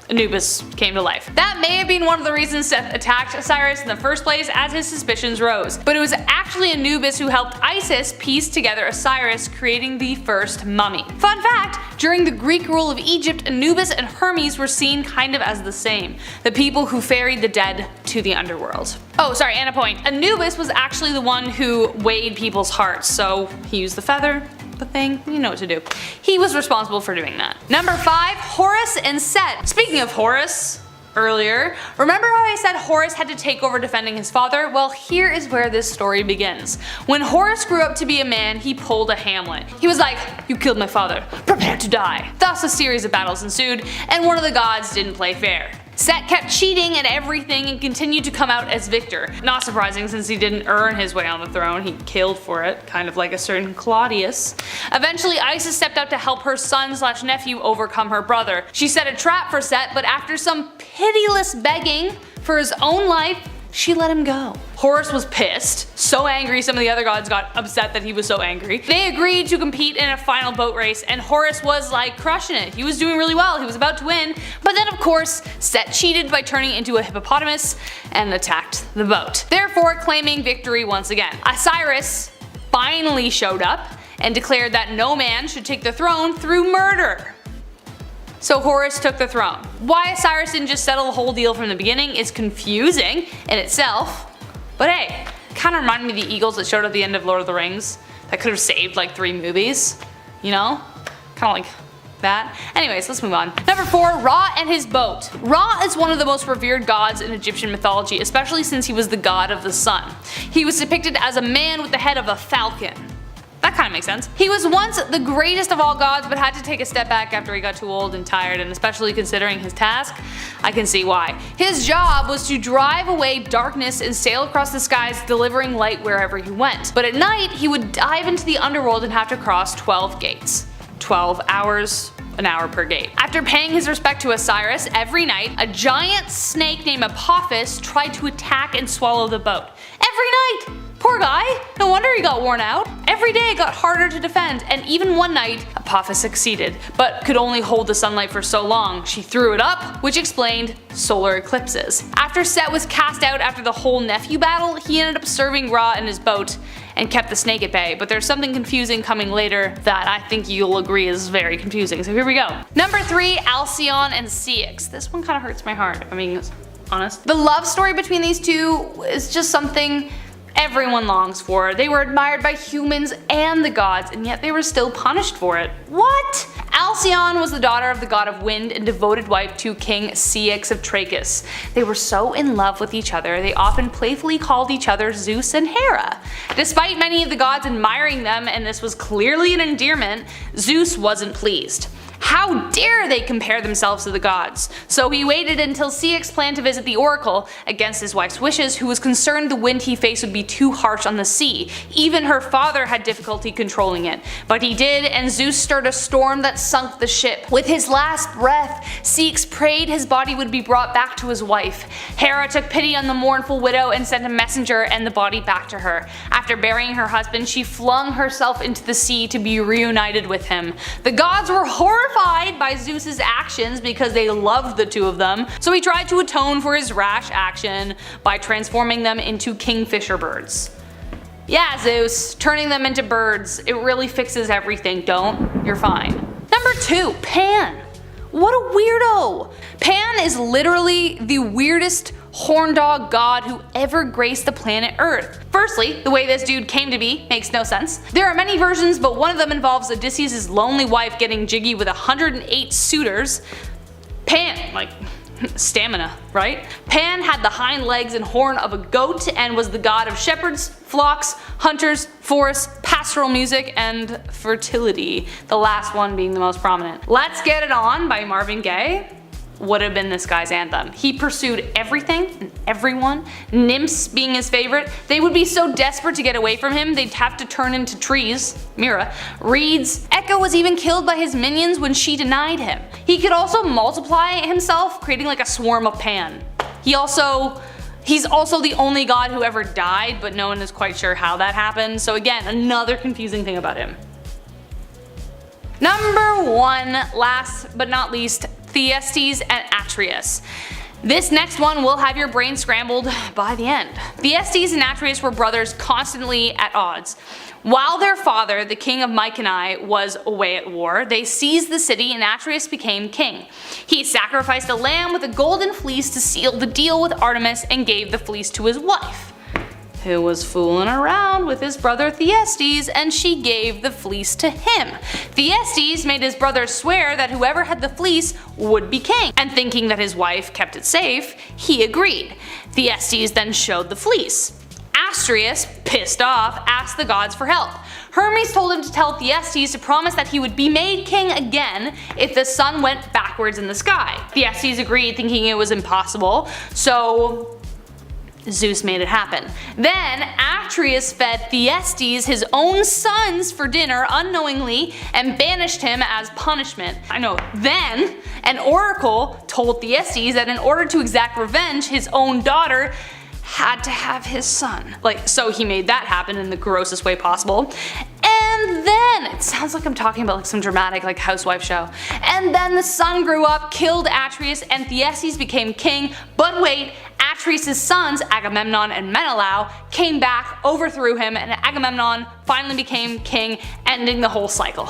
Anubis came to life. That may have been one of the reasons Seth attacked Osiris in the first place, as his suspicions rose. But it was actually Anubis who helped Isis piece together Osiris, creating the first mummy. Fun fact, during the Greek rule of Egypt, Anubis and Hermes were seen kind of as the same, the people who ferried the dead to the underworld. Oh, sorry, and a point. Anubis was actually the one who weighed people's hearts, so he used the feather, the thing, you know what to do. He was responsible for doing that. Number 5, Horus and Set. Speaking of Horus, earlier, remember how I said Horus had to take over defending his father? Well, here is where this story begins. When Horus grew up to be a man, he pulled a Hamlet. He was like, "You killed my father, prepare to die." Thus a series of battles ensued, and one of the gods didn't play fair. Set kept cheating at everything and continued to come out as victor. Not surprising, since he didn't earn his way on the throne, he killed for it, kind of like a certain Claudius. Eventually, Isis stepped up to help her son/nephew overcome her brother. She set a trap for Set, but after some pitiless begging for his own life, she let him go. Horus was pissed, so angry some of the other gods got upset that he was so angry. They agreed to compete in a final boat race, and Horus was like crushing it. He was doing really well, he was about to win, but then of course Set cheated by turning into a hippopotamus and attacked the boat, therefore claiming victory once again. Osiris finally showed up and declared that no man should take the throne through murder. So Horus took the throne. Why Osiris didn't just settle the whole deal from the beginning is confusing in itself, but hey, kinda reminded me of the eagles that showed at the end of Lord of the Rings that could have saved like 3 movies, you know? Kinda like that. Anyways, let's move on. Number 4, Ra and his boat. Ra is one of the most revered gods in Egyptian mythology, especially since he was the god of the sun. He was depicted as a man with the head of a falcon. That kind of makes sense. He was once the greatest of all gods, but had to take a step back after he got too old and tired, and especially considering his task, I can see why. His job was to drive away darkness and sail across the skies, delivering light wherever he went. But at night, he would dive into the underworld and have to cross 12 gates. 12 hours, an hour per gate. After paying his respect to Osiris every night, a giant snake named Apophis tried to attack and swallow the boat. Every night! Poor guy, no wonder he got worn out. Every every day it got harder to defend, and even one night, Apophis succeeded, but could only hold the sunlight for so long. She threw it up, which explained solar eclipses. After Set was cast out after the whole nephew battle, he ended up serving Ra in his boat and kept the snake at bay, but there's something confusing coming later that I think you'll agree is very confusing, so here we go. Number 3, Alcyone and Ceyx. This one kind of hurts my heart, I mean, honest. The love story between these two is just something everyone longs for. They were admired by humans and the gods, and yet they were still punished for it. What? Alcyone was the daughter of the god of wind and devoted wife to King Ceyx of Trachis. They were so in love with each other, they often playfully called each other Zeus and Hera. Despite many of the gods admiring them, and this was clearly an endearment, Zeus wasn't pleased. How dare they compare themselves to the gods? So he waited until Ceyx planned to visit the oracle, against his wife's wishes, who was concerned the wind he faced would be too harsh on the sea. Even her father had difficulty controlling it. But he did, and Zeus stirred a storm that sunk the ship. With his last breath, Ceyx prayed his body would be brought back to his wife. Hera took pity on the mournful widow and sent a messenger and the body back to her. After burying her husband, she flung herself into the sea to be reunited with him. The gods were horrified by Zeus's actions because they loved the two of them, so he tried to atone for his rash action by transforming them into kingfisher birds. Yeah, Zeus, turning them into birds, it really fixes everything, don't? You're fine. Number 2, Pan. What a weirdo! Pan is literally the weirdest horn dog god who ever graced the planet Earth. Firstly, the way this dude came to be makes no sense. There are many versions, but one of them involves Odysseus' lonely wife getting jiggy with 108 suitors. Pan, like, stamina, right? Pan had the hind legs and horn of a goat and was the god of shepherds, flocks, hunters, forests, pastoral music, and fertility, the last one being the most prominent. Let's Get It On by Marvin Gaye would have been this guy's anthem. He pursued everything and everyone, nymphs being his favorite. They would be so desperate to get away from him they'd have to turn into trees, Mira, reeds. Echo was even killed by his minions when she denied him. He could also multiply himself, creating like a swarm of Pan. He's also the only god who ever died, but no one is quite sure how that happened, so again, another confusing thing about him. Number 1, last but not least, Thyestes and Atreus. This next one will have your brain scrambled by the end. Thyestes and Atreus were brothers constantly at odds. While their father, the king of Mycenae, was away at war, they seized the city and Atreus became king. He sacrificed a lamb with a golden fleece to seal the deal with Artemis and gave the fleece to his wife, who was fooling around with his brother Thyestes, and she gave the fleece to him. Thyestes made his brother swear that whoever had the fleece would be king, and thinking that his wife kept it safe, he agreed. Thyestes then showed the fleece. Atreus, pissed off, asked the gods for help. Hermes told him to tell Thyestes to promise that he would be made king again if the sun went backwards in the sky. Thyestes agreed, thinking it was impossible, so Zeus made it happen. Then Atreus fed Thyestes his own sons for dinner unknowingly and banished him as punishment. Then an oracle told Thyestes that in order to exact revenge, his own daughter had to have his son. So he made that happen in the grossest way possible. And then, it sounds like I'm talking about some dramatic housewife show. And then the son grew up, killed Atreus, and Thyestes became king. But wait, Atreus' sons, Agamemnon and Menelaus, came back, overthrew him, and Agamemnon finally became king, ending the whole cycle.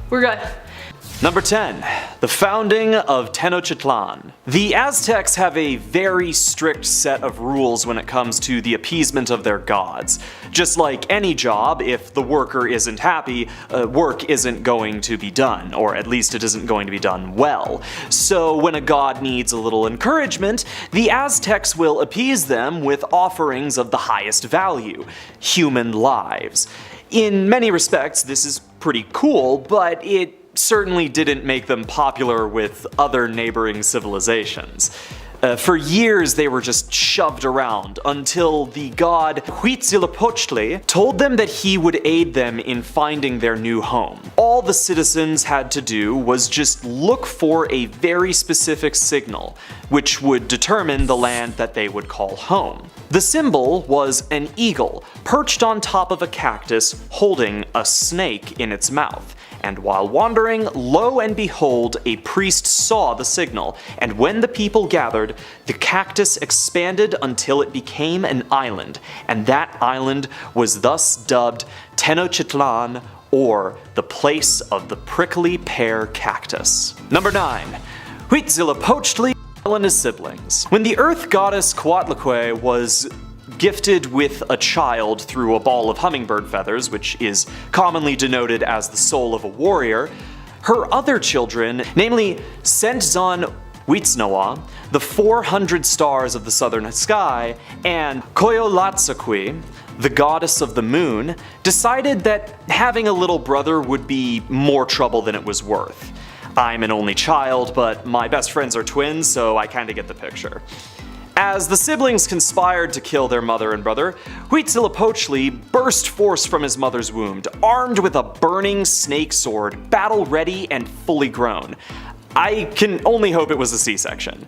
We're good. Number 10. The founding of Tenochtitlan. The Aztecs have a very strict set of rules when it comes to the appeasement of their gods. Just like any job, if the worker isn't happy, work isn't going to be done, or at least it isn't going to be done well. So when a god needs a little encouragement, the Aztecs will appease them with offerings of the highest value: human lives. In many respects, this is pretty cool, but it certainly didn't make them popular with other neighboring civilizations. For years they were just shoved around until the god Huitzilopochtli told them that he would aid them in finding their new home. All the citizens had to do was just look for a very specific signal, which would determine the land that they would call home. The symbol was an eagle perched on top of a cactus holding a snake in its mouth. And while wandering, lo and behold, a priest saw the signal, and when the people gathered, the cactus expanded until it became an island, and that island was thus dubbed Tenochtitlan, or the place of the prickly pear cactus. Number 9. Huitzilopochtli and his siblings. When the earth goddess Coatlicue was gifted with a child through a ball of hummingbird feathers, which is commonly denoted as the soul of a warrior, her other children, namely Sentzon Huitznawa, the 400 stars of the southern sky, and Koyolatsaqui, the goddess of the moon, decided that having a little brother would be more trouble than it was worth. I'm an only child, but my best friends are twins, so I kinda get the picture. As the siblings conspired to kill their mother and brother, Huitzilopochtli burst forth from his mother's womb, armed with a burning snake sword, battle-ready and fully grown. I can only hope it was a C-section.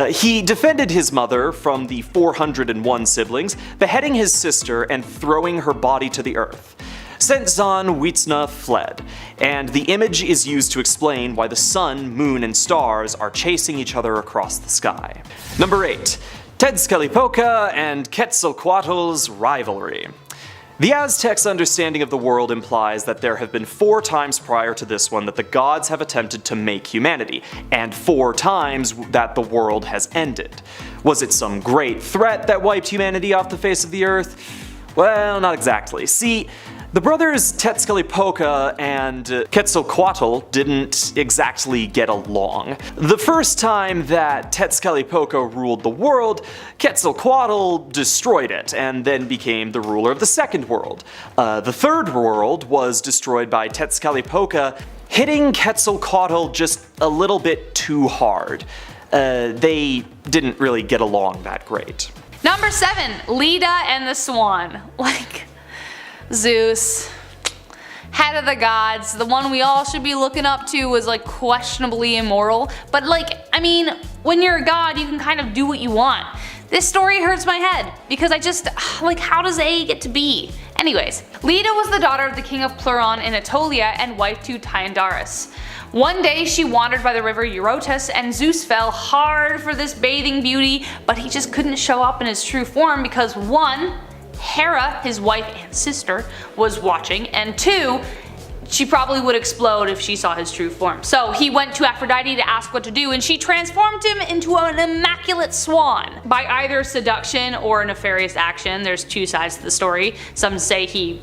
He defended his mother from the 401 siblings, beheading his sister and throwing her body to the earth. Sentzon Huitzna fled, and the image is used to explain why the sun, moon, and stars are chasing each other across the sky. Number 8. Tezcatlipoca and Quetzalcoatl's rivalry. The Aztecs' understanding of the world implies that there have been 4 times prior to this one that the gods have attempted to make humanity, and 4 times that the world has ended. Was it some great threat that wiped humanity off the face of the earth? Well, not exactly. See, the brothers Tezcatlipoca and Quetzalcoatl didn't exactly get along. The first time that Tezcatlipoca ruled the world, Quetzalcoatl destroyed it and then became the ruler of the second world. The third world was destroyed by Tezcatlipoca hitting Quetzalcoatl just a little bit too hard. They didn't really get along that great. Number 7. Leda and the Swan. Zeus, head of the gods, the one we all should be looking up to, was questionably immoral, but I mean, when you're a god you can kind of do what you want. This story hurts my head because I just, how does A get to B? Anyways, Leda was the daughter of the king of Pleuron in Aetolia and wife to Tyndareus. One day she wandered by the river Eurotas and Zeus fell hard for this bathing beauty, but he just couldn't show up in his true form because 1. Hera, his wife and sister, was watching, and 2, she probably would explode if she saw his true form. So he went to Aphrodite to ask what to do, and she transformed him into an immaculate swan. By either seduction or nefarious action, there's 2 sides to the story. Some say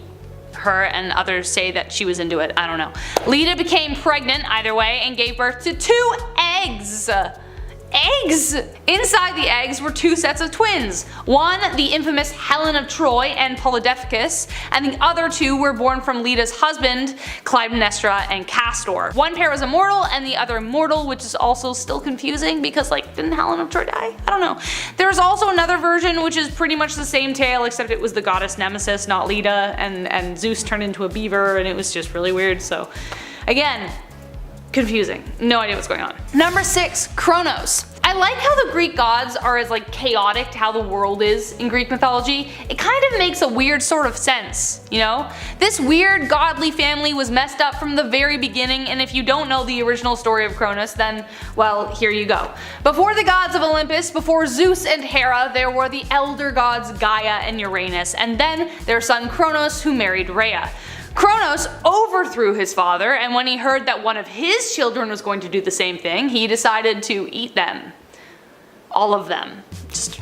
her, and others say that she was into it, I don't know. Leda became pregnant either way and gave birth to 2 eggs. Eggs! Inside the eggs were 2 sets of twins. One, the infamous Helen of Troy and Polydeuces, and the other 2 were born from Leda's husband, Clytemnestra and Castor. One pair was immortal and the other mortal, which is also still confusing because didn't Helen of Troy die? I don't know. There's also another version which is pretty much the same tale, except it was the goddess Nemesis, not Leda, and Zeus turned into a beaver and it was just really weird, so again, confusing. No idea what's going on. Number 6. Kronos. I like how the Greek gods are as chaotic to how the world is in Greek mythology. It kind of makes a weird sort of sense, you know? This weird godly family was messed up from the very beginning, and if you don't know the original story of Kronos, then, well, here you go. Before the gods of Olympus, before Zeus and Hera, there were the elder gods Gaia and Uranus, and then their son Kronos, who married Rhea. Kronos overthrew his father, and when he heard that one of his children was going to do the same thing, he decided to eat them. All of them. Just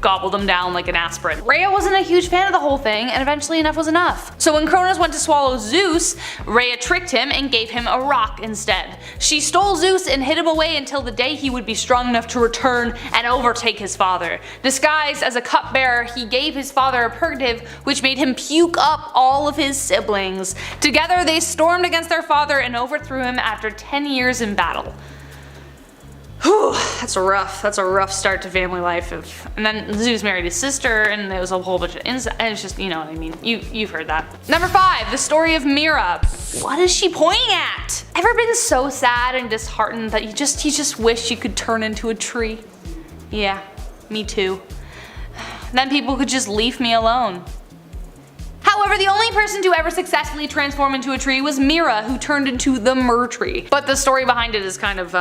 gobbled them down like an aspirin. Rhea wasn't a huge fan of the whole thing, and eventually enough was enough. So when Kronos went to swallow Zeus, Rhea tricked him and gave him a rock instead. She stole Zeus and hid him away until the day he would be strong enough to return and overtake his father. Disguised as a cupbearer, he gave his father a purgative which made him puke up all of his siblings. Together they stormed against their father and overthrew him after 10 years in battle. Whew, that's a rough start to family life. And then Zeus married his sister, and there was a whole bunch of incest. And it's just, you know what I mean. You've heard that. Number 5, the story of Mira. What is she pointing at? Ever been so sad and disheartened that you just wish you could turn into a tree? Yeah, me too. Then people could just leave me alone. However, the only person to ever successfully transform into a tree was Mira, who turned into the Mer Tree. But the story behind it is kind of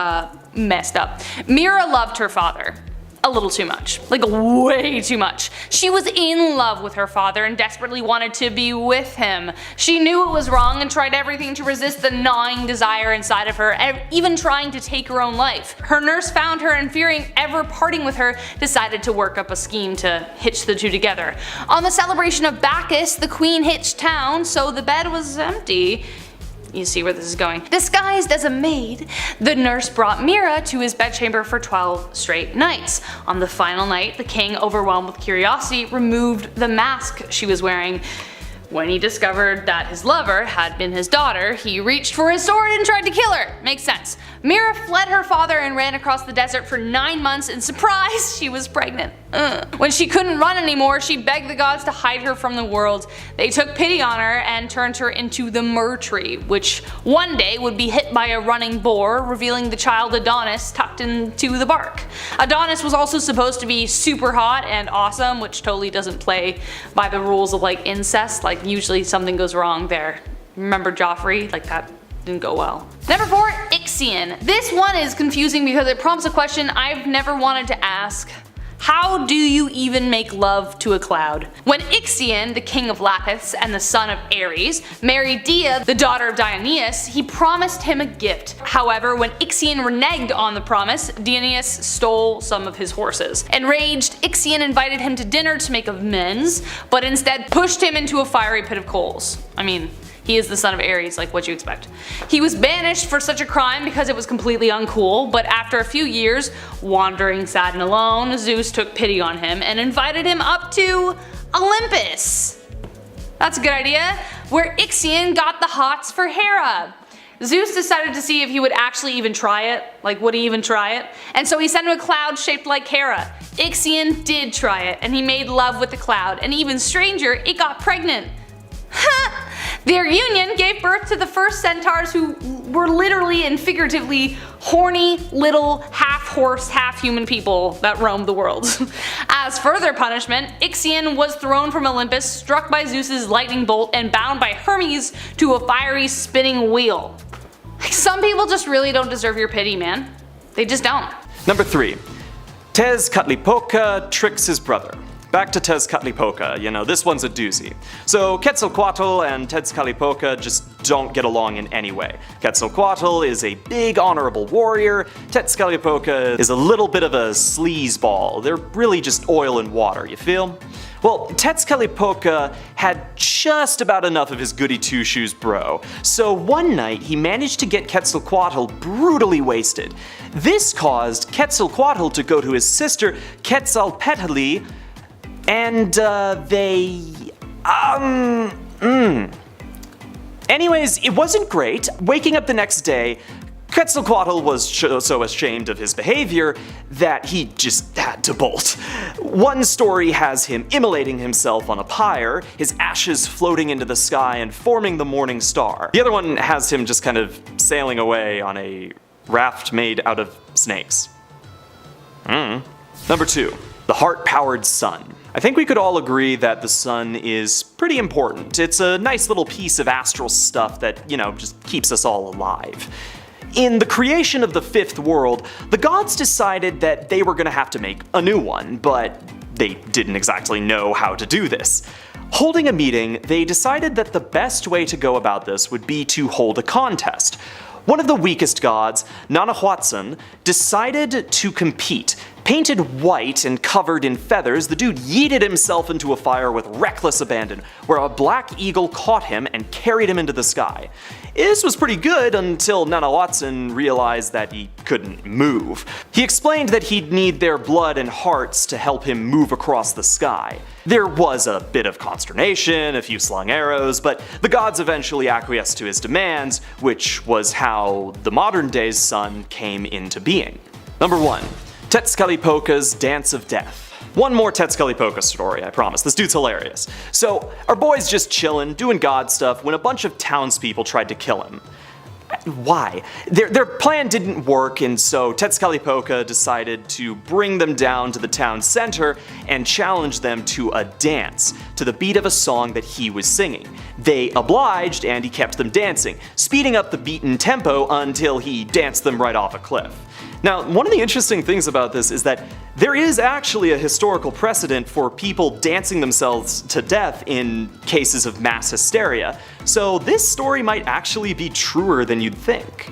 messed up. Mira loved her father. A little too much. Like way too much. She was in love with her father and desperately wanted to be with him. She knew it was wrong and tried everything to resist the gnawing desire inside of her, even trying to take her own life. Her nurse found her and, fearing ever parting with her, decided to work up a scheme to hitch the two together. On the celebration of Bacchus, the queen hitched town, so the bed was empty. You see where this is going. Disguised as a maid, the nurse brought Mira to his bedchamber for 12 straight nights. On the final night, the king, overwhelmed with curiosity, removed the mask she was wearing. When he discovered that his lover had been his daughter, he reached for his sword and tried to kill her. Makes sense. Mira fled her father and ran across the desert for 9 months, and surprise, she was pregnant. When she couldn't run anymore, she begged the gods to hide her from the world. They took pity on her and turned her into the Mer Tree, which one day would be hit by a running boar, revealing the child Adonis tucked into the bark. Adonis was also supposed to be super hot and awesome, which totally doesn't play by the rules of like incest. Like usually something goes wrong there. Remember Joffrey? Like that didn't go well. Number 4, Ixion. This one is confusing because it prompts a question I've never wanted to ask. How do you even make love to a cloud? When Ixion, the king of Lapiths and the son of Ares, married Dia, the daughter of Dioneus, he promised him a gift. However, when Ixion reneged on the promise, Dioneus stole some of his horses. Enraged, Ixion invited him to dinner to make amends, but instead pushed him into a fiery pit of coals. I mean, he is the son of Ares, like what'd you expect? He was banished for such a crime because it was completely uncool, but after a few years, wandering sad and alone, Zeus took pity on him and invited him up to Olympus. That's a good idea, where Ixion got the hots for Hera. Zeus decided to see if he would actually even try it, like would he even try it? And so he sent him a cloud shaped like Hera. Ixion did try it, and he made love with the cloud, and even stranger, it got pregnant. Their union gave birth to the first centaurs, who were literally and figuratively horny little half-horse, half-human people that roamed the world. As further punishment, Ixion was thrown from Olympus, struck by Zeus's lightning bolt, and bound by Hermes to a fiery spinning wheel. Some people just really don't deserve your pity, man. They just don't. Number 3. Tezcatlipoca tricks his brother. Back to Tezcatlipoca, you know, this one's a doozy. So Quetzalcoatl and Tezcatlipoca just don't get along in any way. Quetzalcoatl is a big honorable warrior, Tezcatlipoca is a little bit of a sleazeball. They're really just oil and water, you feel? Well, Tezcatlipoca had just about enough of his goody two-shoes bro, so one night he managed to get Quetzalcoatl brutally wasted. This caused Quetzalcoatl to go to his sister Quetzalpetli, and Anyways, it wasn't great. Waking up the next day, Quetzalcoatl was so ashamed of his behavior that he just had to bolt. One story has him immolating himself on a pyre, his ashes floating into the sky and forming the morning star. The other one has him just kind of sailing away on a raft made out of snakes. Number 2. The heart-powered sun. I think we could all agree that the sun is pretty important. It's a nice little piece of astral stuff that, you know, just keeps us all alive. In the creation of the fifth world, the gods decided that they were gonna have to make a new one, but they didn't exactly know how to do this. Holding a meeting, they decided that the best way to go about this would be to hold a contest. One of the weakest gods, Nanahuatzin, decided to compete. Painted white and covered in feathers, the dude yeeted himself into a fire with reckless abandon, where a black eagle caught him and carried him into the sky. This was pretty good until Nanahuatzin realized that he couldn't move. He explained that he'd need their blood and hearts to help him move across the sky. There was a bit of consternation, a few slung arrows, but the gods eventually acquiesced to his demands, which was how the modern day's sun came into being. Number 1. Tezcatlipoca's Dance of Death. One more Tezcatlipoca story, I promise. This dude's hilarious. So, our boy's just chillin', doing god stuff, when a bunch of townspeople tried to kill him. Why? Their plan didn't work, and so Tezcatlipoca decided to bring them down to the town center and challenge them to a dance to the beat of a song that he was singing. They obliged, and he kept them dancing, speeding up the beaten tempo until he danced them right off a cliff. Now, one of the interesting things about this is that there is actually a historical precedent for people dancing themselves to death in cases of mass hysteria, so this story might actually be truer than you'd think.